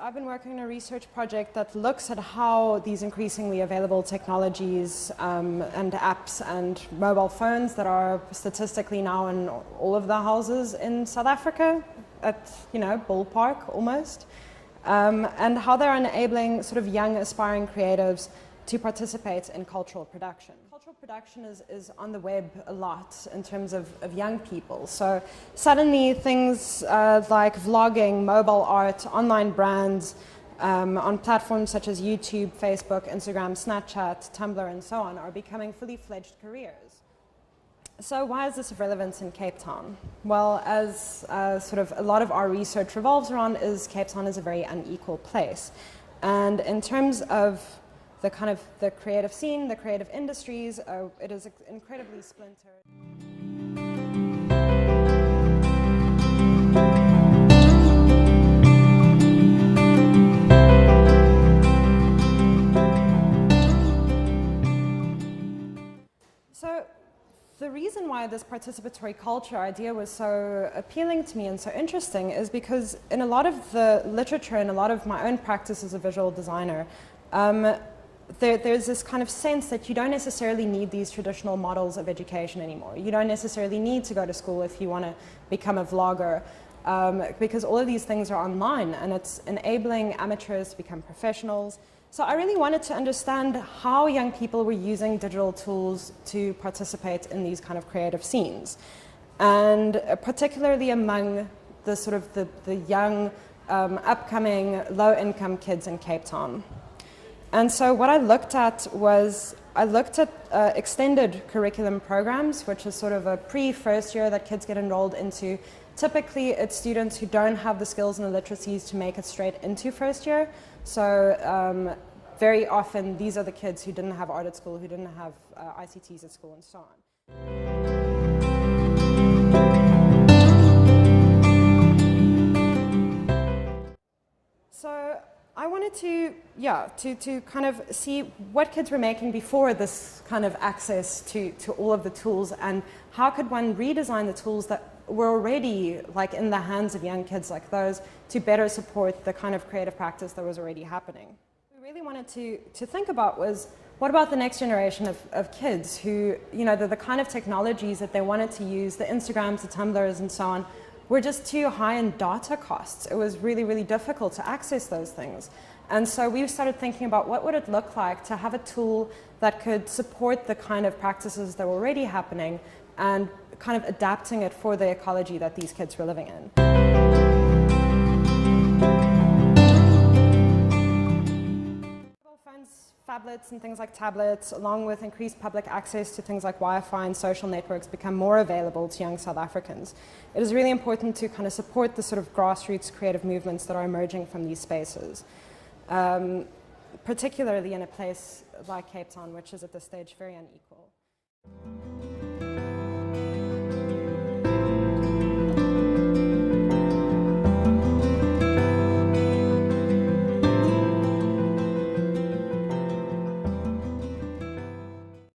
I've been working on a research project that looks at how these increasingly available technologies and apps and mobile phones that are statistically now in all of the houses in South Africa, at, ballpark almost, and how they're enabling sort of young aspiring creatives to participate in cultural production. Cultural production is on the web a lot in terms of young people. So suddenly things like vlogging, mobile art, online brands on platforms such as YouTube, Facebook, Instagram, Snapchat, Tumblr, and so on are becoming fully fledged careers. So why is this of relevance in Cape Town? Well, as sort of a lot of our research revolves around, is Cape Town is a very unequal place. And in terms of the kind of the creative scene, the creative industries, it is incredibly splintered. So the reason why this participatory culture idea was so appealing to me and so interesting is because in a lot of the literature and a lot of my own practice as a visual designer, there's this kind of sense that you don't necessarily need these traditional models of education anymore. You don't necessarily need to go to school if you want to become a vlogger, because all of these things are online and it's enabling amateurs to become professionals. So I really wanted to understand how young people were using digital tools to participate in these kind of creative scenes, and particularly among the sort of the young, upcoming, low-income kids in Cape Town. And so what I looked at was, extended curriculum programs, which is sort of a pre-first year that kids get enrolled into. Typically, it's students who don't have the skills and the literacies to make it straight into first year. So very often, these are the kids who didn't have art at school, who didn't have ICTs at school, and so on. So I wanted to kind of see what kids were making before this kind of access to all of the tools, and how could one redesign the tools that were already like in the hands of young kids like those to better support the kind of creative practice that was already happening. What we really wanted to think about was, what about the next generation of kids who, the kind of technologies that they wanted to use, the Instagrams, the Tumblrs, and so on, were just too high in data costs. It was really, really difficult to access those things. And so we started thinking about what would it look like to have a tool that could support the kind of practices that were already happening and kind of adapting it for the ecology that these kids were living in. Mobile phones, phablets, and things like tablets, along with increased public access to things like Wi-Fi and social networks, become more available to young South Africans. It is really important to kind of support the sort of grassroots creative movements that are emerging from these spaces, particularly in a place like Cape Town, which is at this stage very unequal.